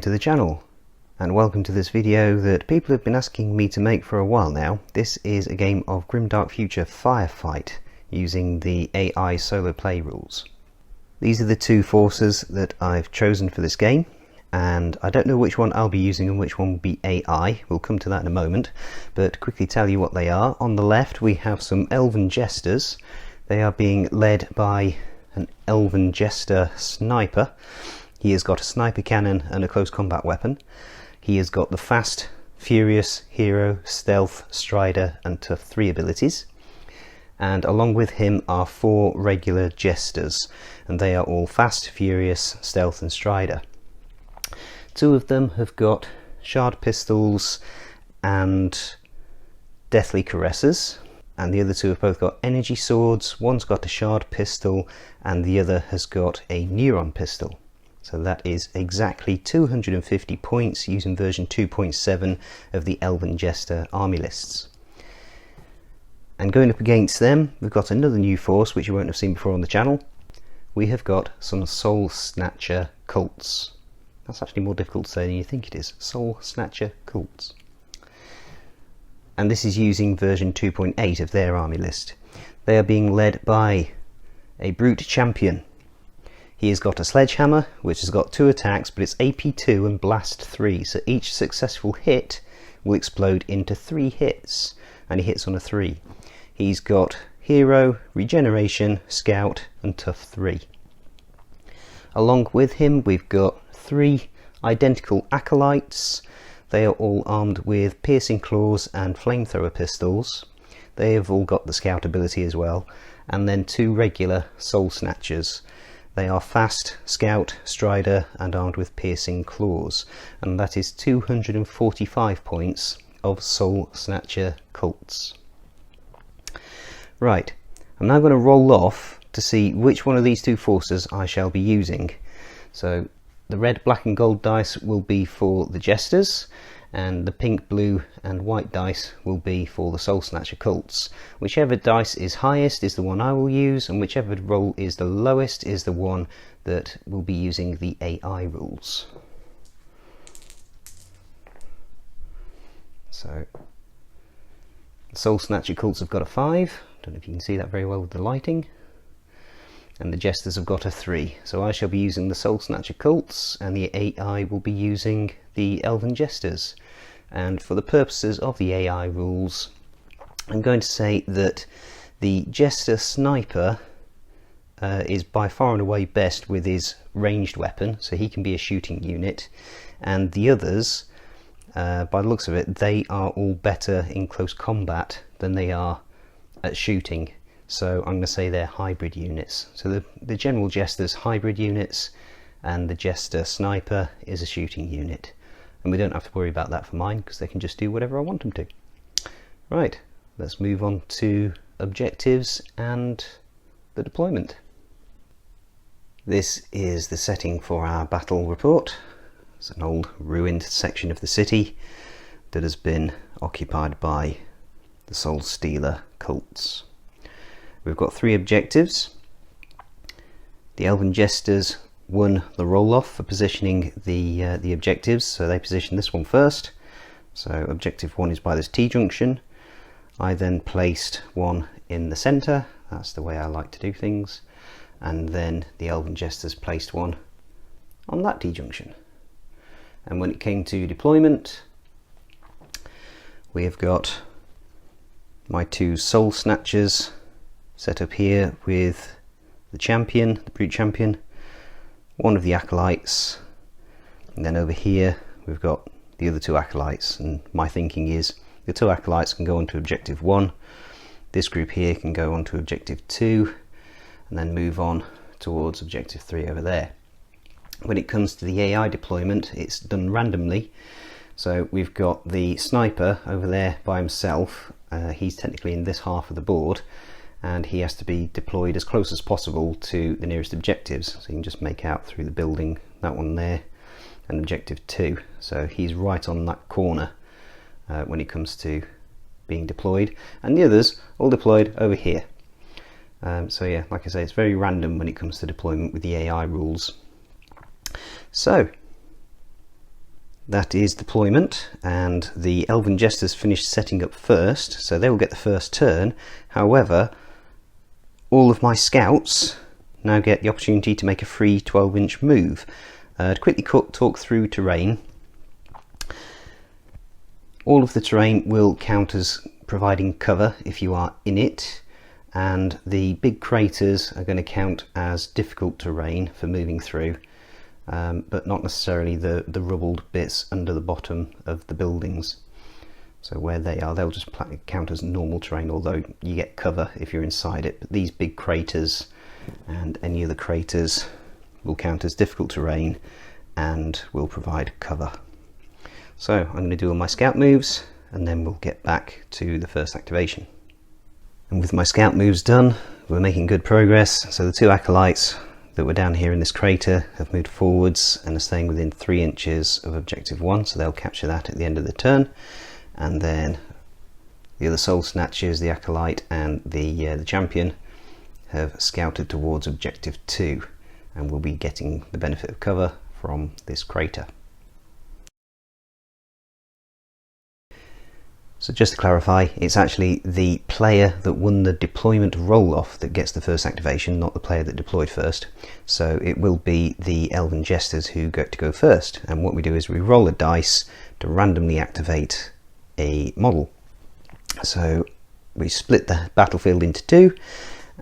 to the channel, and welcome to this video that people have been asking me to make for a while now. This is a game of Grimdark Future Firefight using the AI solo play rules. These are the two forces that I've chosen for this game, and I don't know which one I'll be using and which one will be AI. We'll come to that in a moment, but quickly tell you what they are. On the left we have some Elven Jesters. They are being led by an Elven Jester sniper. He has got a sniper cannon and a close combat weapon. He has got the fast, furious, hero, stealth, strider and tough 3 abilities. And along with him are 4 regular jesters, and they are all fast, furious, stealth and strider. 2 of them have got shard pistols and deathly caresses, and the other 2 have both got energy swords. One's got a shard pistol and the other has got a neuron pistol. So that is exactly 250 points using version 2.7 of the Elven Jester army lists. And going up against them, we've got another new force which you won't have seen before on the channel. We have got some Soul-Snatcher Cults. That's actually more difficult to say than you think it is. Soul-Snatcher Cults. And this is using version 2.8 of their army list. They are being led by a brute champion. He has got a sledgehammer which has got 2 attacks, but it's AP 2 and blast 3, so each successful hit will explode into 3 hits, and he hits on a 3. He's got hero, regeneration, scout and tough 3. Along with him we've got 3 identical acolytes. They are all armed with piercing claws and flamethrower pistols. They have all got the scout ability as well, and then 2 regular soul snatchers. They are fast, scout, strider and armed with piercing claws, and that is 245 points of Soul-Snatcher Cults. Right, I'm now going to roll off to see which one of these 2 forces I shall be using. So the red, black and gold dice will be for the Jesters, and the pink, blue and white dice will be for the Soul-Snatcher Cults. Whichever dice is highest is the one I will use, and whichever roll is the lowest is the one that will be using the AI rules. So the Soul-Snatcher Cults have got a 5. Don't know if you can see that very well with the lighting. And the Jesters have got a 3. So I shall be using the Soul-Snatcher Cults, and the AI will be using the Elven Jesters. And for the purposes of the AI rules, I'm going to say that the Jester Sniper is by far and away best with his ranged weapon, so he can be a shooting unit, and the others, by the looks of it, they are all better in close combat than they are at shooting. So I'm going to say they're hybrid units. So the general Jester's hybrid units, and the Jester Sniper is a shooting unit. And we don't have to worry about that for mine, because they can just do whatever I want them to. Right, let's move on to objectives and the deployment. This is the setting for our battle report. It's an old ruined section of the city that has been occupied by the Soul Stealer cults. We've got 3 objectives. The Elven Jesters won the roll-off for positioning the objectives, so they positioned this one first. So objective 1 is by this T-junction. I then placed one in the centre. That's the way I like to do things. And then the Elven Jesters placed one on that T-junction. And when it came to deployment, we have got my 2 Soul Snatchers set up here with the champion, the brute champion, one of the acolytes, and then over here we've got the other 2 acolytes. And my thinking is the 2 acolytes can go on to objective 1, this group here can go on to objective 2, and then move on towards objective 3 over there. When it comes to the AI deployment, it's done randomly. So we've got the sniper over there by himself. He's technically in this half of the board, and he has to be deployed as close as possible to the nearest objectives. So you can just make out through the building, that one there, and objective 2. So he's right on that corner when it comes to being deployed, and the others all deployed over here. So yeah, like I say, it's very random when it comes to deployment with the AI rules. So that is deployment, and the Elven Jesters finished setting up first, so they will get the first turn. However, all of my scouts now get the opportunity to make a free 12-inch move. To quickly talk through terrain, all of the terrain will count as providing cover if you are in it, and the big craters are going to count as difficult terrain for moving through, but not necessarily the rubbled bits under the bottom of the buildings. So where they are, they'll just count as normal terrain, although you get cover if you're inside it. But these big craters and any other craters will count as difficult terrain and will provide cover. So I'm going to do all my scout moves, and then we'll get back to the first activation. And with my scout moves done, we're making good progress. So the two acolytes that were down here in this crater have moved forwards and are staying within 3 inches of objective 1, so they'll capture that at the end of the turn. And then the other soul snatchers, the acolyte and the champion, have scouted towards objective 2 and will be getting the benefit of cover from this crater. So just to clarify, it's actually the player that won the deployment roll-off that gets the first activation, not the player that deployed first. So it will be the Elven Jesters who get to go first, and what we do is we roll a dice to randomly activate a model. So we split the battlefield into 2,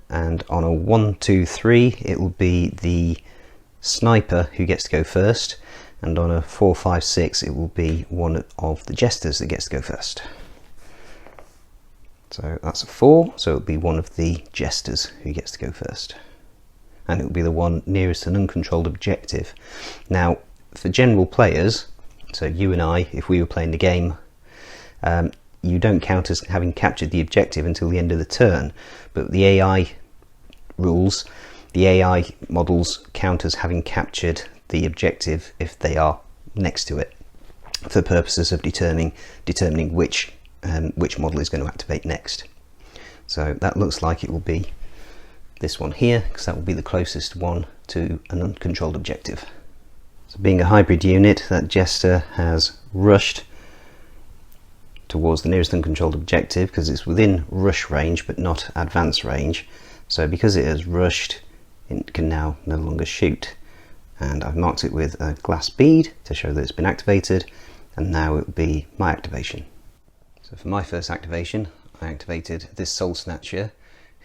and on a 1, 2, 3 it will be the sniper who gets to go first, and on a 4, 5, 6 it will be one of the jesters that gets to go first. So that's a 4, so it'll be one of the jesters who gets to go first, and it'll be the one nearest an uncontrolled objective. Now for general players, so you and I, if we were playing the game, you don't count as having captured the objective until the end of the turn, but the AI rules, the AI models count as having captured the objective if they are next to it, for purposes of determining which model is going to activate next. So that looks like it will be this one here, because that will be the closest one to an uncontrolled objective. So being a hybrid unit, that jester has rushed towards the nearest uncontrolled objective because it's within rush range but not advance range. So because it has rushed, it can now no longer shoot, and I've marked it with a glass bead to show that it's been activated, and now it will be my activation. So for my first activation, I activated this Soul Snatcher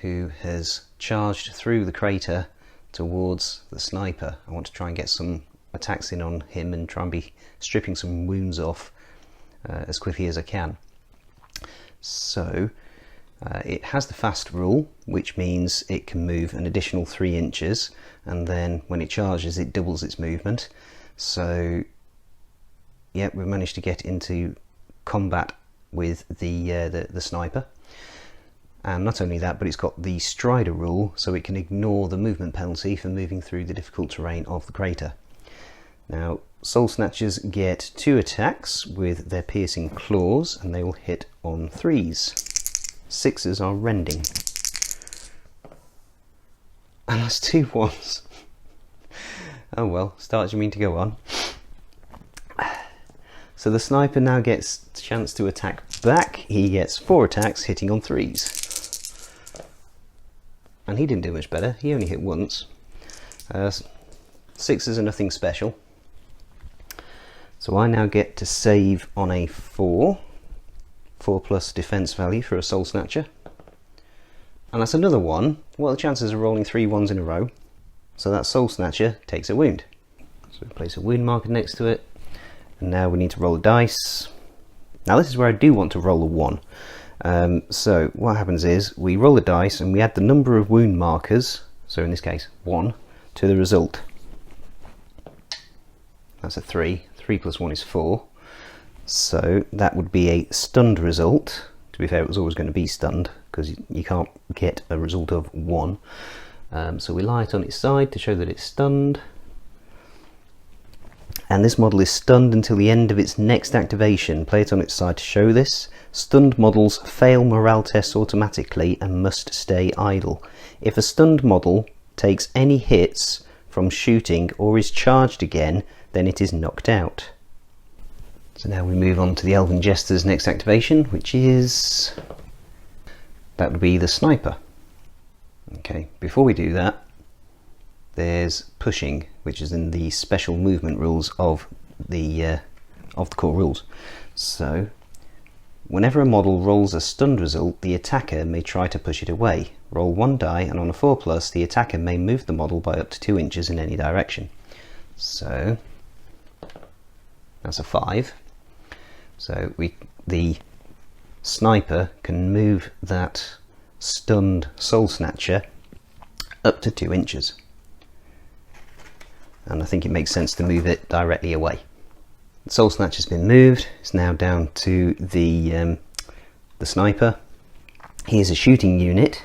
who has charged through the crater towards the sniper. I want to try and get some attacks in on him and try and be stripping some wounds off as quickly as I can. So it has the fast rule, which means it can move an additional 3 inches, and then when it charges it doubles its movement. So yeah, we've managed to get into combat with the sniper. And not only that, but it's got the Strider rule, so it can ignore the movement penalty for moving through the difficult terrain of the crater. Now Soul Snatchers get 2 attacks with their piercing claws, and they will hit on 3s. 6s are rending. And that's 2 1s. Oh well, start as you mean to go on. So the sniper now gets a chance to attack back. He gets 4 attacks hitting on 3s. And he didn't do much better, he only hit once. 6s are nothing special. So I now get to save on a 4 plus defense value for a Soul Snatcher. And that's another 1. What are the chances of rolling 3 1s in a row? So that Soul Snatcher takes a wound. So we place a wound marker next to it. And now we need to roll a dice. Now this is where I do want to roll a 1. So what happens is we roll a dice and we add the number of wound markers, so in this case 1, to the result. That's a 3. 3 plus 1 is 4. So that would be a stunned result. To be fair, it was always going to be stunned because you can't get a result of 1. So we lie it on its side to show that it's stunned. And this model is stunned until the end of its next activation. Play it on its side to show this. Stunned models fail morale tests automatically and must stay idle. If a stunned model takes any hits from shooting or is charged again, then it is knocked out. So now we move on to the Elven Jesters' next activation, which is... that would be the Sniper. Okay, before we do that, there's pushing, which is in the special movement rules of the core rules. So, whenever a model rolls a stunned result, the attacker may try to push it away. Roll 1 die, and on a 4+, the attacker may move the model by up to 2 inches in any direction. So, that's a 5. So the Sniper can move that stunned Soul-Snatcher up to 2 inches. And I think it makes sense to move it directly away. The Soul-Snatcher's been moved. It's now down to the Sniper. He is a shooting unit,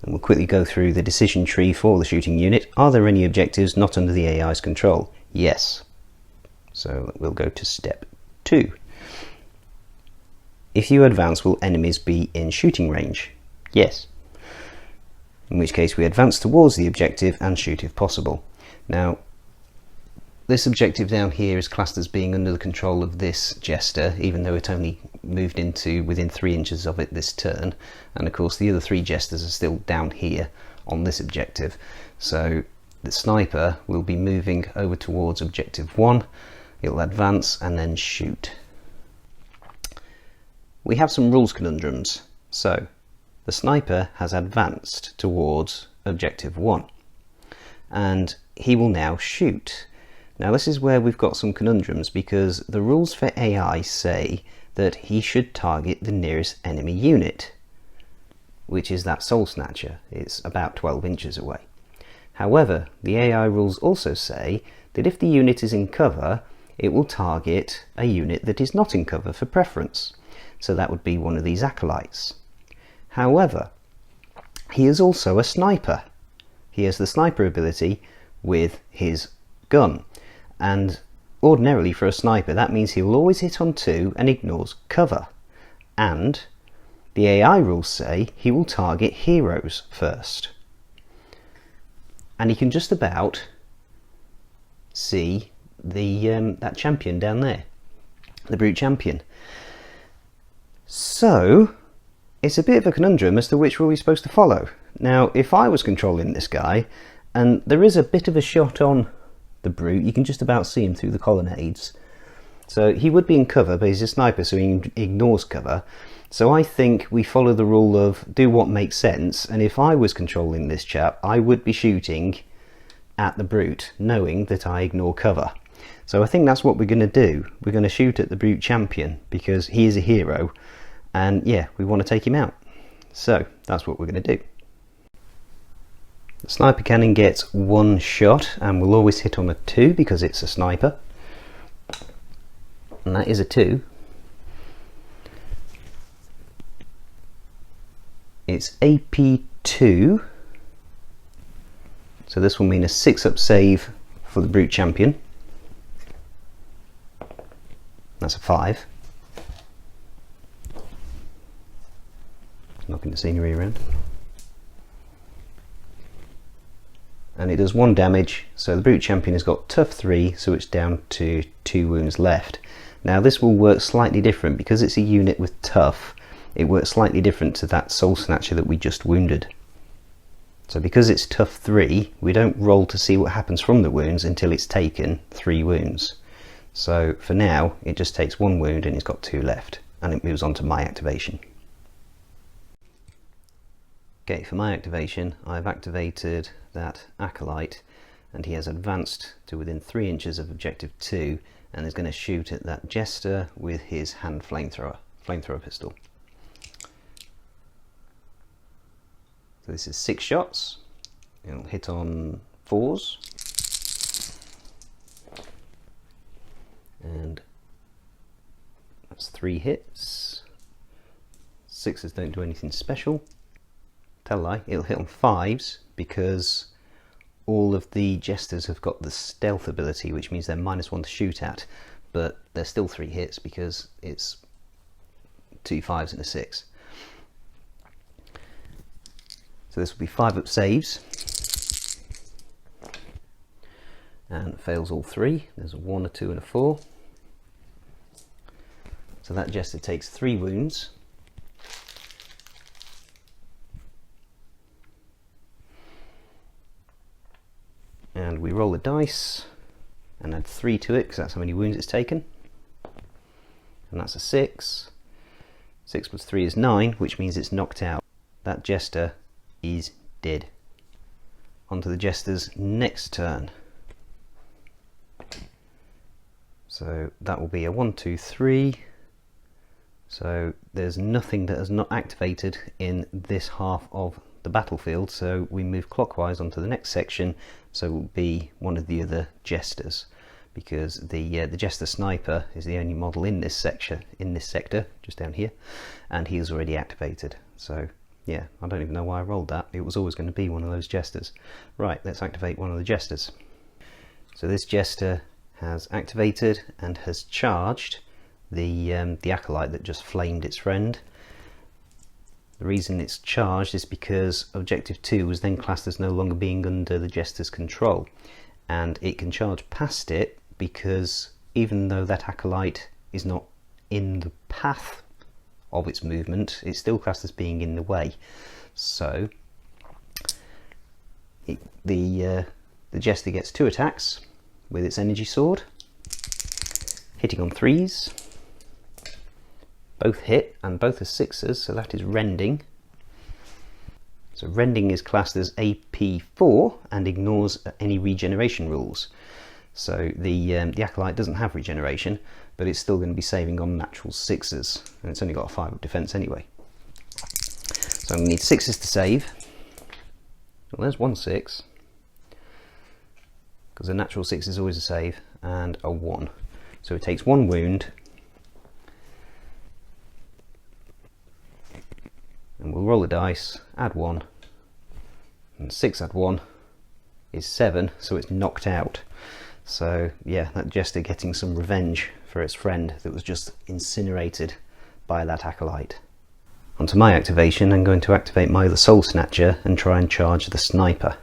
and we'll quickly go through the decision tree for the shooting unit. Are there any objectives not under the AI's control? Yes. So we'll go to step 2. If you advance, will enemies be in shooting range? Yes. In which case we advance towards the objective and shoot if possible. Now, this objective down here is classed as being under the control of this Jester, even though it only moved into within 3 inches of it this turn. And of course the other 3 Jesters are still down here on this objective. So the Sniper will be moving over towards objective 1. It'll advance and then shoot. We have some rules conundrums. So the Sniper has advanced towards objective 1 and he will now shoot. Now this is where we've got some conundrums, because the rules for AI say that he should target the nearest enemy unit, which is that Soul-Snatcher. It's about 12 inches away. However, the AI rules also say that if the unit is in cover, it will target a unit that is not in cover for preference. So that would be one of these acolytes. However, he is also a sniper. He has the sniper ability with his gun. And ordinarily for a sniper, that means he will always hit on 2 and ignores cover. And the AI rules say he will target heroes first. And he can just about see the that champion down there, the brute champion. So it's a bit of a conundrum as to which rule we're supposed to follow. Now, if I was controlling this guy, and there is a bit of a shot on the brute, you can just about see him through the colonnades. So he would be in cover, but he's a sniper, so he ignores cover. So I think we follow the rule of do what makes sense, and if I was controlling this chap, I would be shooting at the brute, knowing that I ignore cover. So I think that's what we're going to do. We're going to shoot at the brute champion, because he is a hero, and yeah, we want to take him out. So that's what we're going to do. The sniper cannon gets 1 shot and will always hit on a 2 because it's a sniper. And that is a 2. It's AP2. So this will mean a 6-up save for the brute champion. That's a 5. Knocking the scenery around. And it does 1 damage, so the brute champion has got tough 3, so it's down to 2 wounds left. Now this will work slightly different because it's a unit with tough. It works slightly different to that Soul-Snatcher that we just wounded. So because it's tough 3, we don't roll to see what happens from the wounds until it's taken 3 wounds. So for now it just takes 1 wound and it's got 2 left, and it moves on to my activation. Okay, for my activation, I've activated that acolyte, and he has advanced to within 3 inches of objective 2 and is going to shoot at that Jester with his hand flamethrower pistol. So this is 6 shots. It'll hit on 4s. And that's 3 hits. 6s don't do anything special. Tell a lie, it'll hit on 5s because all of the Jesters have got the stealth ability, which means they're -1 to shoot at, but they're still 3 hits because it's 2 5s and a 6. So this will be 5-up saves, and fails all 3. There's a 1, a 2 and a 4. So that Jester takes 3 wounds. And we roll the dice and add 3 to it because that's how many wounds it's taken. And that's a 6. 6 plus 3 is 9, which means it's knocked out. That Jester is dead. On to the Jester's next turn. So that will be a 1, 2, 3. So there's nothing that has not activated in this half of the battlefield, so we move clockwise onto the next section, so it will be one of the other Jesters, because the Jester Sniper is the only model in this sector, just down here, and he is already activated. So yeah, I don't even know why I rolled that. It was always going to be one of those Jesters. Right, let's activate one of the Jesters. So this Jester has activated and has charged the Acolyte that just flamed its friend. The reason it's charged is because Objective 2 was then classed as no longer being under the Jester's control, and it can charge past it because even though that Acolyte is not in the path of its movement, it's still classed as being in the way. So the Jester gets 2 attacks with its energy sword, hitting on 3s. Both hit and both are 6s, so that is rending. So rending is classed as AP4 and ignores any regeneration rules. So the Acolyte doesn't have regeneration, but it's still going to be saving on natural 6s, and it's only got a 5 of defense anyway. So I'm going to need 6s to save. Well, there's 1 6, because a natural 6 is always a save, and a 1. So it takes 1 wound. And we'll roll the dice, add 1, and 6 add 1 is 7, so it's knocked out. So yeah, that Jester getting some revenge for its friend that was just incinerated by that Acolyte. Onto my activation, I'm going to activate my other Soul-Snatcher and try and charge the Sniper.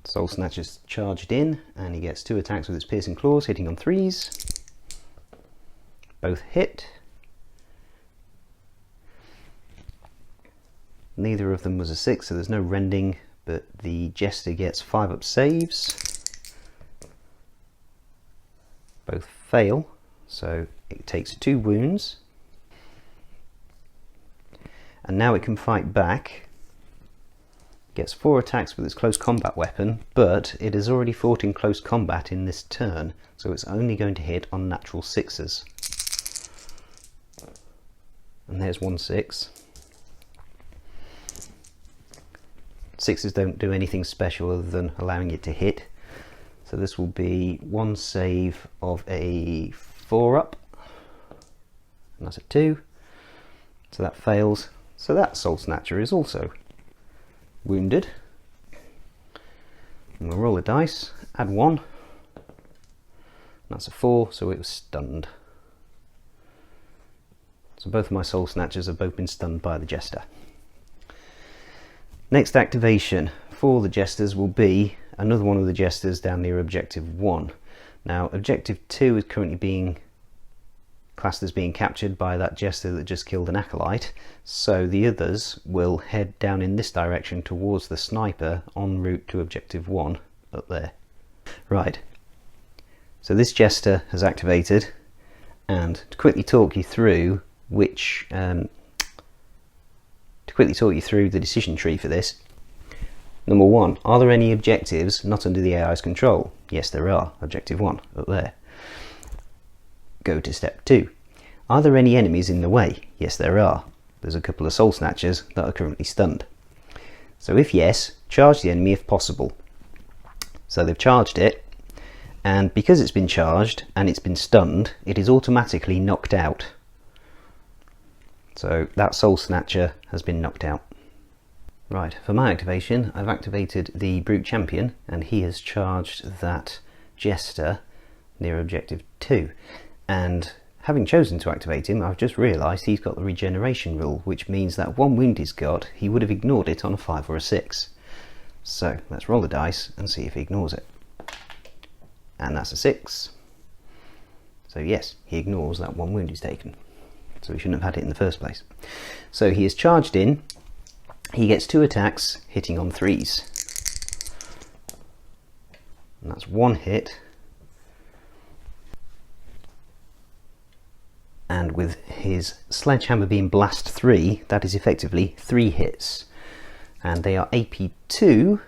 Soul-Snatcher's charged in, and he gets 2 attacks with its piercing claws, hitting on 3s. Both hit. Neither of them was a 6, so there's no rending, but the Jester gets 5 up saves. Both fail, so it takes 2 wounds. And now it can fight back. Gets 4 attacks with its close combat weapon, but it has already fought in close combat in this turn, so it's only going to hit on natural 6s. And there's 1 6. 6s don't do anything special other than allowing it to hit. So this will be 1 save of a 4 up, and that's a 2. So that fails. So that Soul-Snatcher is also wounded. And we'll roll the dice, add 1. And that's a 4, so it was stunned. So both of my Soul-Snatchers have both been stunned by the Jester. Next activation for the Jesters will be another one of the Jesters down near Objective 1. Now Objective 2 is currently being classed as being captured by that Jester that just killed an Acolyte, so the others will head down in this direction towards the Sniper en route to Objective 1 up there. Right, so this Jester has activated, and to quickly talk you through the decision tree for this. Number 1, are there any objectives not under the AI's control? Yes, there are. Objective 1 up there. Go to step 2. Are there any enemies in the way? Yes, there are. There's a couple of Soul-Snatchers that are currently stunned. So if yes, charge the enemy if possible. So they've charged it, and because it's been charged and it's been stunned, it is automatically knocked out. So that Soul-Snatcher has been knocked out. Right, for my activation, I've activated the Brute Champion, and he has charged that Jester near Objective 2. And having chosen to activate him, I've just realised he's got the regeneration rule, which means that 1 wound he's got, he would have ignored it on a 5 or a 6. So let's roll the dice and see if he ignores it. And that's a 6. So yes, he ignores that 1 wound he's taken. So he shouldn't have had it in the first place. So he is charged in. He gets 2 attacks, hitting on 3s. And that's 1 hit. And with his sledgehammer being blast 3, that is effectively 3 hits. And they are AP 2.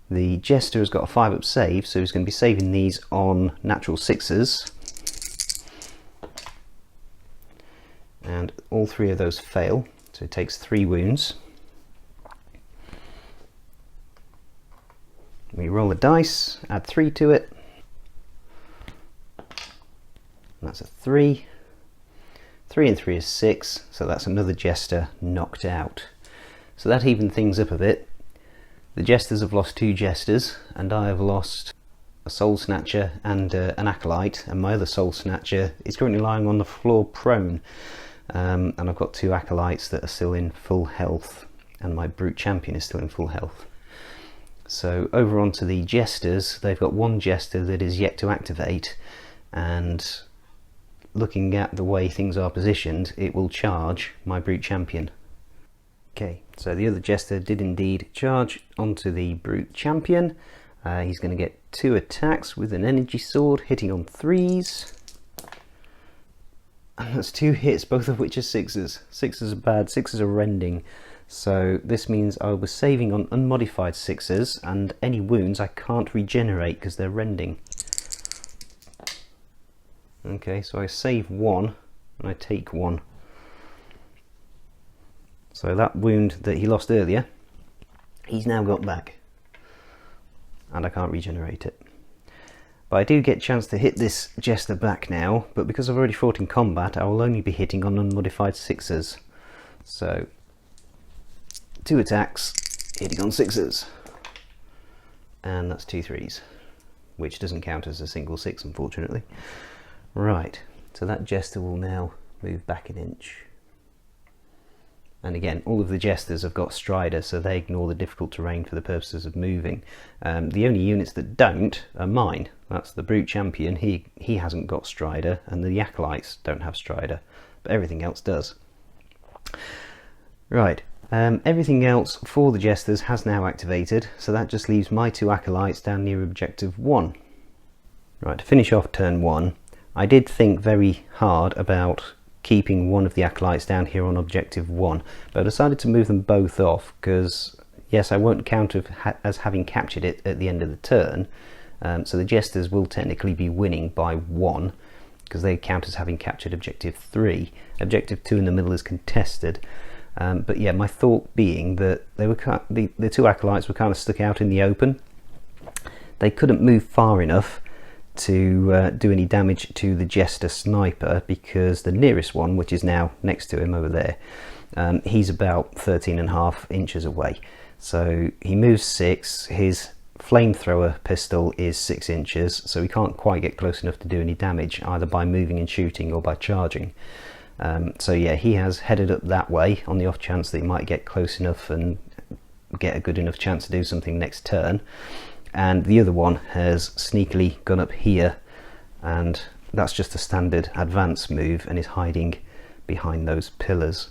The Jester has got a 5-up save, so he's going to be saving these on natural 6s. And all 3 of those fail, so it takes 3 wounds. We roll a dice, add 3 to it. And that's a 3. 3 and 3 is 6, so that's another Jester knocked out. So that evened things up a bit. The Jesters have lost 2 Jesters, and I have lost a Soul-Snatcher and an Acolyte, and my other Soul-Snatcher is currently lying on the floor prone. And I've got 2 Acolytes that are still in full health, and my Brute Champion is still in full health. So over onto the Jesters, they've got 1 Jester that is yet to activate, and looking at the way things are positioned, it will charge my Brute Champion. Okay, so the other Jester did indeed charge onto the Brute Champion. He's going to get 2 attacks with an energy sword, hitting on 3s. And that's 2 hits, both of which are 6s. 6s are bad, 6s are rending. So this means I was saving on unmodified 6s, and any wounds I can't regenerate because they're rending. Okay, so I save 1 and I take 1. So that wound that he lost earlier, he's now got back, and I can't regenerate it. But I do get a chance to hit this Jester back now, but because I've already fought in combat, I will only be hitting on unmodified 6s. So 2 attacks, hitting on 6s, and that's 2 3s, which doesn't count as a single 6, unfortunately. Right, so that Jester will now move back an inch. And again, all of the Jesters have got Strider, so they ignore the difficult terrain for the purposes of moving. The only units that don't are mine. That's the Brute Champion, he hasn't got Strider, and the Acolytes don't have Strider, but everything else does. Right, everything else for the Jesters has now activated, so that just leaves my 2 Acolytes down near objective 1. Right, to finish off turn 1, I did think very hard about keeping one of the Acolytes down here on objective 1, but I decided to move them both off because, yes, I won't count as having captured it at the end of the turn, so the Jesters will technically be winning by 1 because they count as having captured objective 3. Objective 2 in the middle is contested, but yeah, my thought being that they were the 2 Acolytes were kind of stuck out in the open. They couldn't move far enough to do any damage to the Jester Sniper because the nearest one, which is now next to him over there, he's about 13.5 inches away. So he moves 6, his Flamethrower Pistol is 6 inches, so he can't quite get close enough to do any damage, either by moving and shooting or by charging. So yeah, he has headed up that way on the off chance that he might get close enough and get a good enough chance to do something next turn. And the other one has sneakily gone up here, and that's just a standard advance move and is hiding behind those pillars.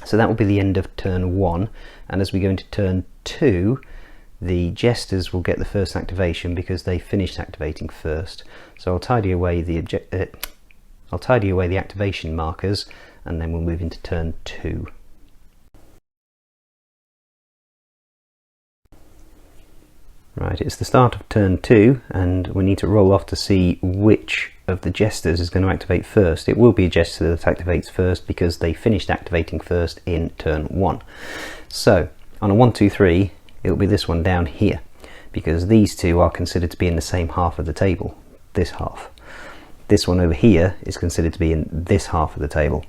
So that will be the end of turn 1, and as we go into turn 2, the Jesters will get the first activation because they finished activating first. So I'll tidy away the activation markers, and then we'll move into turn 2. Right, it's the start of turn 2, and we need to roll off to see which of the Jesters is going to activate first. It will be a Jester that activates first because they finished activating first in turn 1. So, on a 1, 2, 3, it will be this one down here, because these 2 are considered to be in the same half of the table, this half. This one over here is considered to be in this half of the table.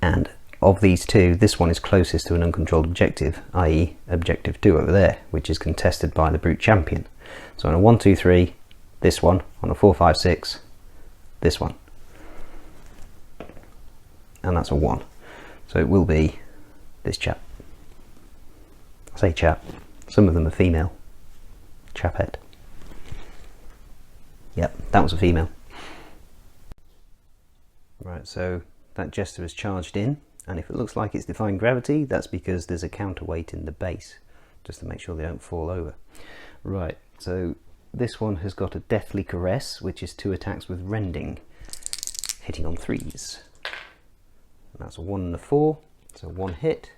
And of these 2, this one is closest to an uncontrolled objective, i.e. objective 2 over there, which is contested by the Brute Champion. So on a 1, 2, 3, this one. On a 4, 5, 6, this one. And that's a 1. So it will be this chap. I say chap, some of them are female. Chapette. Yep, that was a female. Right, so that Jester is charged in, and if it looks like it's defying gravity, that's because there's a counterweight in the base, just to make sure they don't fall over. Right, so this one has got a Deathly Caress, which is 2 attacks with Rending, hitting on 3s. And that's a 1 and a 4, so 1 hit.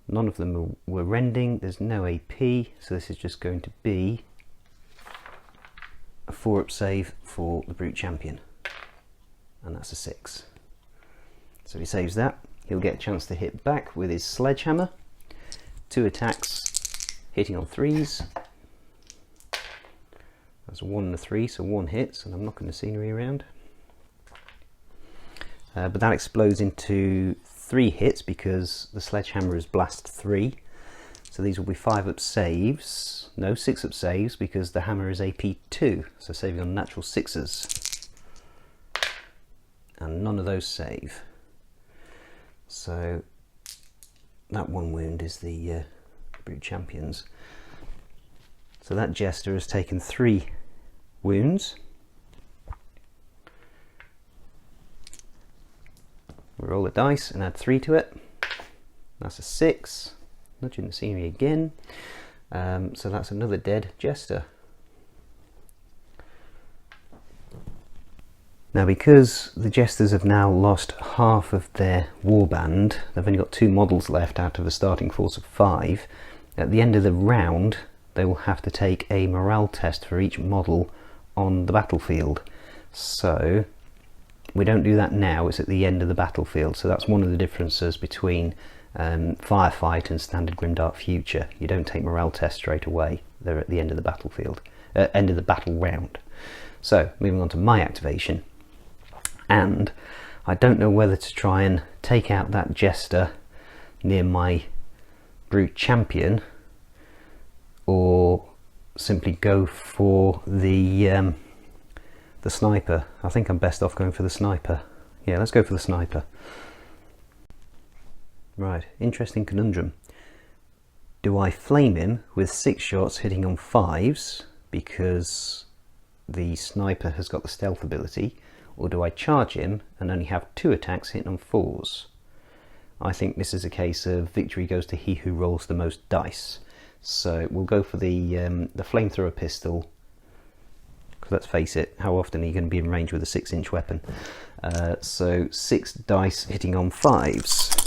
None of them were Rending, there's no AP, so this is just going to be a 4-up save for the Brute Champion. And that's a 6. So he saves that. He'll get a chance to hit back with his Sledgehammer. 2 attacks, hitting on 3s. That's a 1 and a 3, so 1 hits, and I'm knocking the scenery around. But that explodes into 3 hits because the Sledgehammer is blast 3. So these will be 5-up saves. No, 6-up saves because the hammer is AP 2, so saving on natural 6s. And none of those save. So that 1 wound is the Brute Champion's. So that Jester has taken 3 wounds. We roll the dice and add 3 to it. That's a 6. Nudging the scenery again. So that's another dead Jester. Now, because the Jesters have now lost half of their warband, they've only got 2 models left out of a starting force of 5. At the end of the round, they will have to take a morale test for each model on the battlefield. So we don't do that now, it's at the end of the battlefield. So that's one of the differences between Firefight and standard Grimdark Future. You don't take morale tests straight away, they're at the end of the battlefield, end of the battle round. So moving on to my activation, and I don't know whether to try and take out that Jester near my Brute Champion or simply go for the sniper. I think I'm best off going for the sniper. Yeah, let's go for the sniper. Right, interesting conundrum. Do I flame him with 6 shots hitting on 5s because the sniper has got the stealth ability, or do I charge him and only have 2 attacks hitting on 4s? I think this is a case of victory goes to he who rolls the most dice. So we'll go for the Flamethrower Pistol. Because let's face it, how often are you going to be in range with a 6-inch weapon? So 6 dice hitting on 5s.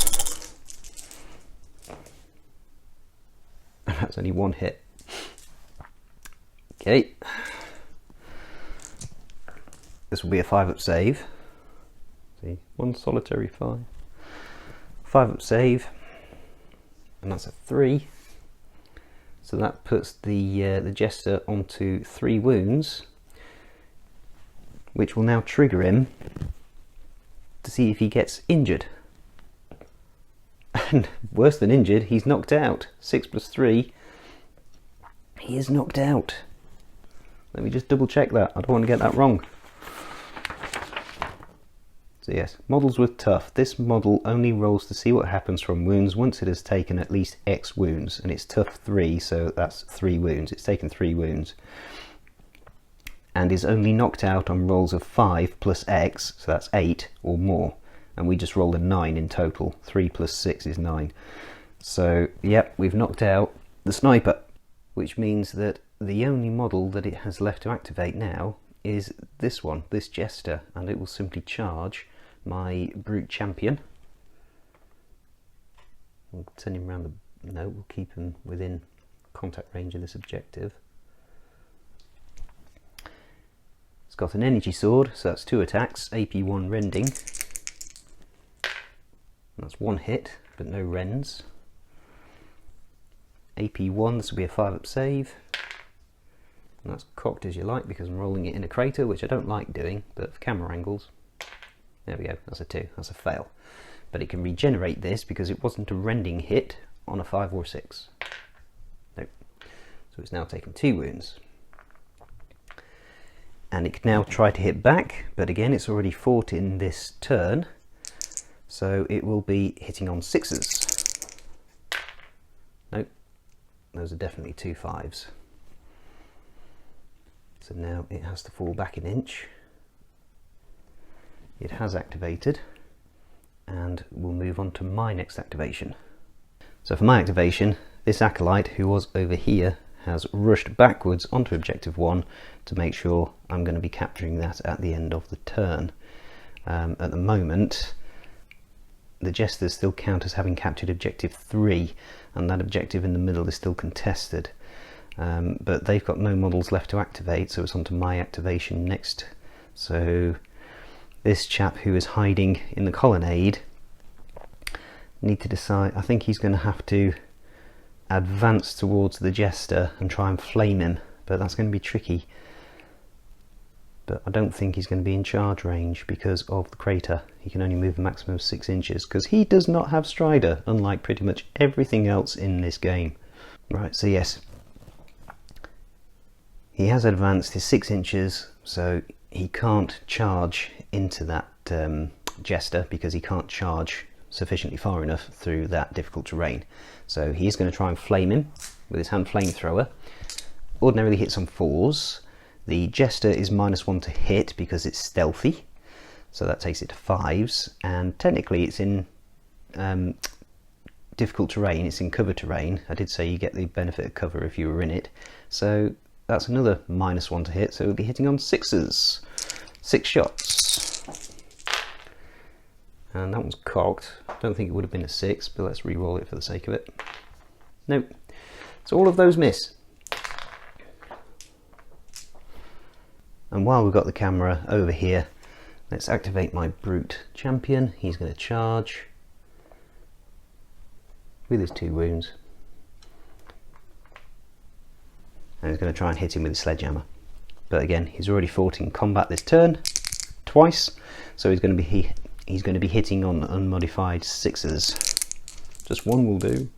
And that's only 1 hit. Okay. This will be a 5-up save. See, 1 solitary 5. 5-up save. And that's a 3. So that puts the Jester onto 3 wounds, which will now trigger him to see if he gets injured. And worse than injured, he's knocked out. 6 plus 3. He is knocked out. Let me just double check that. I don't want to get that wrong. So yes, models with tough. This model only rolls to see what happens from wounds once it has taken at least X wounds, and it's tough 3, so that's 3 wounds. It's taken 3 wounds. And is only knocked out on rolls of 5 plus X, so that's 8 or more. And we just rolled a 9 in total. 3 plus 6 is 9. So yep, we've knocked out the sniper, which means that the only model that it has left to activate now is this one, this Jester, and it will simply charge my Brute Champion. We'll send him around the... no, we'll keep him within contact range of this objective. It's got an energy sword, so that's 2 attacks, AP 1 rending. That's 1 hit, but no rends. AP 1, this will be a 5-up save. And that's cocked as you like because I'm rolling it in a crater, which I don't like doing, but for camera angles. There we go, that's a 2, that's a fail. But it can regenerate this because it wasn't a rending hit on a 5 or 6. Nope. So it's now taken 2 wounds. And it can now try to hit back, but again it's already fought in this turn. So it will be hitting on 6s. Nope, those are definitely 2 5s. So now it has to fall back an inch. It has activated, and we'll move on to my next activation. So for my activation, this acolyte, who was over here, has rushed backwards onto objective 1 to make sure I'm going to be capturing that at the end of the turn. At the moment, the Jesters still count as having captured objective 3, and that objective in the middle is still contested. But they've got no models left to activate, so it's on to my activation next. So this chap who is hiding in the colonnade, need to decide. I think he's going to have to advance towards the Jester and try and flame him, but that's going to be tricky. But I don't think he's going to be in charge range because of the crater. He can only move a maximum of 6 inches because he does not have Strider, unlike pretty much everything else in this game. Right, so yes, he has advanced his 6 inches, so he can't charge into that Jester because he can't charge sufficiently far enough through that difficult terrain. So he's going to try and flame him with his hand flamethrower. Ordinarily hits on 4s. The Jester is -1 to hit because it's stealthy, so that takes it to 5s, and technically it's in difficult terrain, it's in cover terrain. I did say you get the benefit of cover if you were in it, so that's another -1 to hit, so we'll be hitting on 6s. 6 shots. And that one's cocked. Don't think it would have been a 6, but let's re-roll it for the sake of it. Nope. So all of those miss. And while we've got the camera over here, let's activate my Brute Champion. He's going to charge with his 2 wounds. And he's going to try and hit him with his sledgehammer. But again, he's already fought in combat this turn twice, so he's going to be hitting on unmodified 6s. Just 1 will do.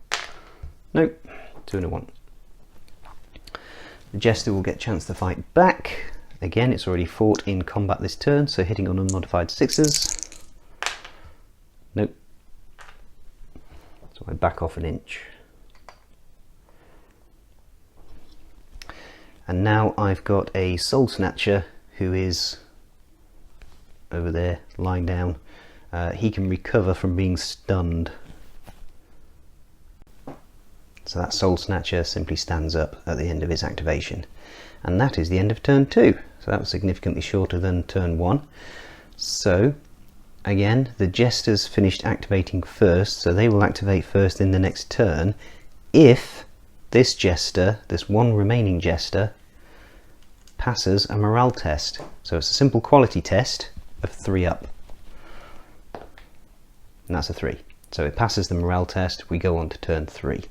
Nope, 2 and a 1. The Jester will get a chance to fight back. Again, it's already fought in combat this turn, so hitting on unmodified 6s. Nope. So I back off an inch. And now I've got a Soul-Snatcher who is over there, lying down. He can recover from being stunned. So that Soul-Snatcher simply stands up at the end of his activation. And that is the end of turn 2. So that was significantly shorter than turn 1. So again, the Jesters finished activating first, so they will activate first in the next turn if this Jester, this one remaining Jester, passes a morale test. So it's a simple quality test of 3 up. And that's a 3. So it passes the morale test, we go on to turn 3.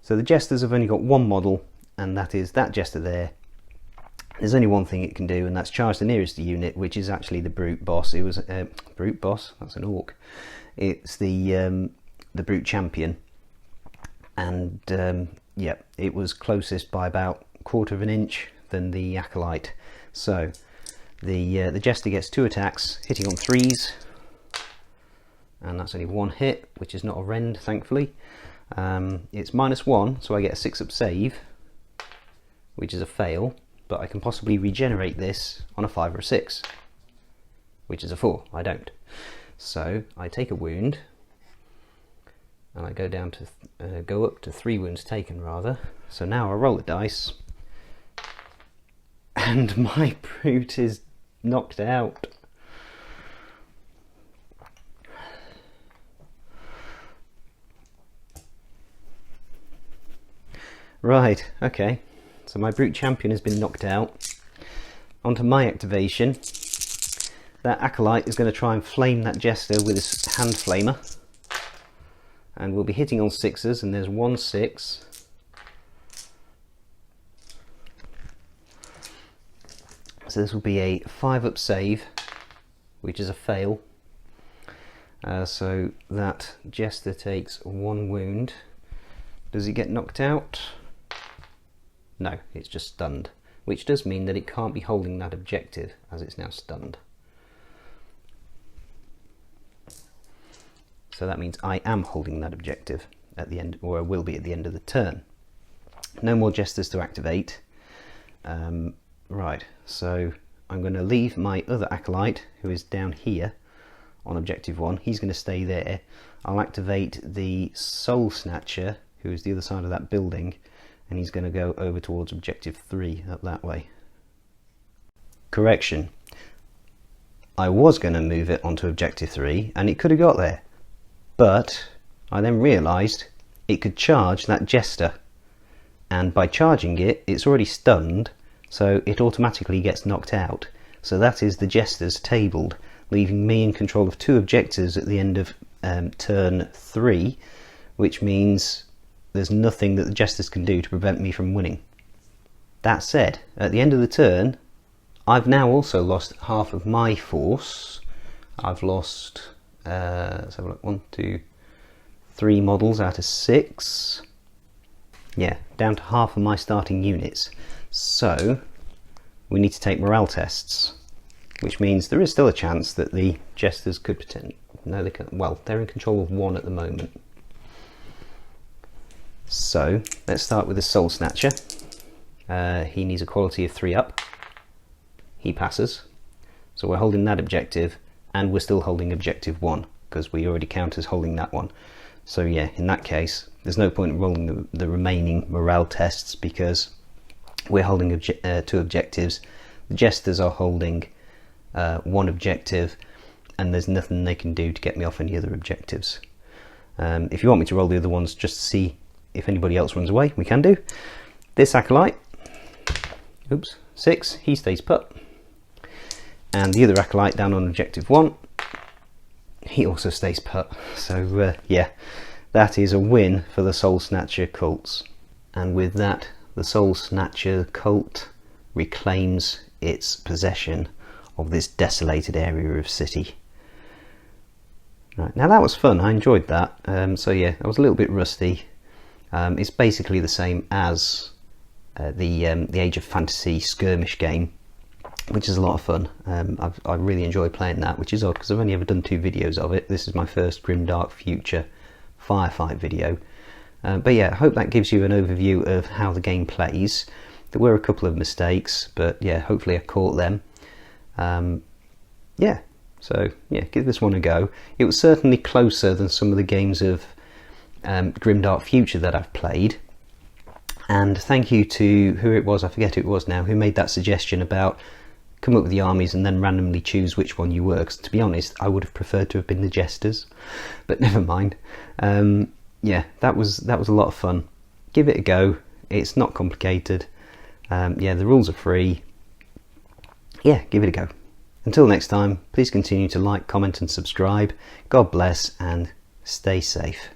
So the Jesters have only got 1 model, and that is that Jester there. There's only one thing it can do, and that's charge the nearest unit, which is actually the Brute Boss. It was Brute Boss, that's an Orc. It's the Brute Champion, and yeah, it was closest by about 1/4 of an inch than the Acolyte. So the Jester gets 2 attacks, hitting on 3s, and that's only 1 hit, which is not a rend, thankfully. It's -1, so I get a 6-up save, which is a fail, but I can possibly regenerate this on a 5 or a 6, which is a 4. I don't. So I take a wound, and I go down to go up to 3 wounds taken rather. So now I roll the dice, and my Brute is knocked out. Right, okay, so my Brute Champion has been knocked out. Onto my activation. That Acolyte is going to try and flame that Jester with his hand flamer. And we'll be hitting on 6s, and there's 1 6. So this will be a 5-up save, which is a fail. So that Jester takes 1 wound. Does he get knocked out? No, it's just stunned, which does mean that it can't be holding that objective as it's now stunned. So that means I am holding that objective at the end, or I will be at the end of the turn. No more Jesters to activate. Right, so I'm going to leave my other Acolyte, who is down here on objective 1. He's going to stay there. I'll activate the Soul-Snatcher, who is the other side of that building, and he's going to go over towards objective 3, up that way. Correction. I was going to move it onto objective 3, and it could have got there. But I then realised it could charge that Jester. And by charging it, it's already stunned, so it automatically gets knocked out. So that is the Jesters tabled, leaving me in control of 2 objectives at the end of turn 3, which means there's nothing that the Jesters can do to prevent me from winning. That said, at the end of the turn, I've now also lost half of my force. I've lost, let's have a look, 1, 2, 3 models out of 6. Yeah, down to half of my starting units. So we need to take morale tests, which means there is still a chance that the Jesters could potentially, no, they can, well, they're in control of 1 at the moment. So let's start with the Soul-Snatcher. He needs a quality of 3 up. He passes. So we're holding that objective, and we're still holding objective 1, because we already count as holding that one. So yeah, in that case, there's no point in rolling the remaining morale tests, because we're holding 2 objectives. The Jesters are holding 1 objective, and there's nothing they can do to get me off any other objectives. If you want me to roll the other ones just to see if anybody else runs away, we can do. This Acolyte, oops, 6, he stays put. And the other Acolyte down on objective 1, he also stays put. So yeah, that is a win for the Soul-Snatcher Cults. And with that, the Soul-Snatcher Cult reclaims its possession of this desolated area of city. Right, now that was fun, I enjoyed that. So yeah, I was a little bit rusty. It's basically the same as the Age of Fantasy skirmish game, which is a lot of fun. I really enjoy playing that, which is odd because I've only ever done 2 videos of it. This is my first Grimdark Future Firefight video. But yeah, I hope that gives you an overview of how the game plays. There were a couple of mistakes, but yeah, hopefully I caught them. Yeah, so yeah, give this one a go. It was certainly closer than some of the games of Grimdark Future that I've played. And thank you to who it was, I forget who it was now, who made that suggestion about come up with the armies and then randomly choose which one you were, because to be honest I would have preferred to have been the Jesters, but never mind. Yeah, that was a lot of fun. Give it a go, it's not complicated. Yeah, the rules are free. Yeah, give it a go. Until next time, please continue to like, comment and subscribe. God bless and stay safe.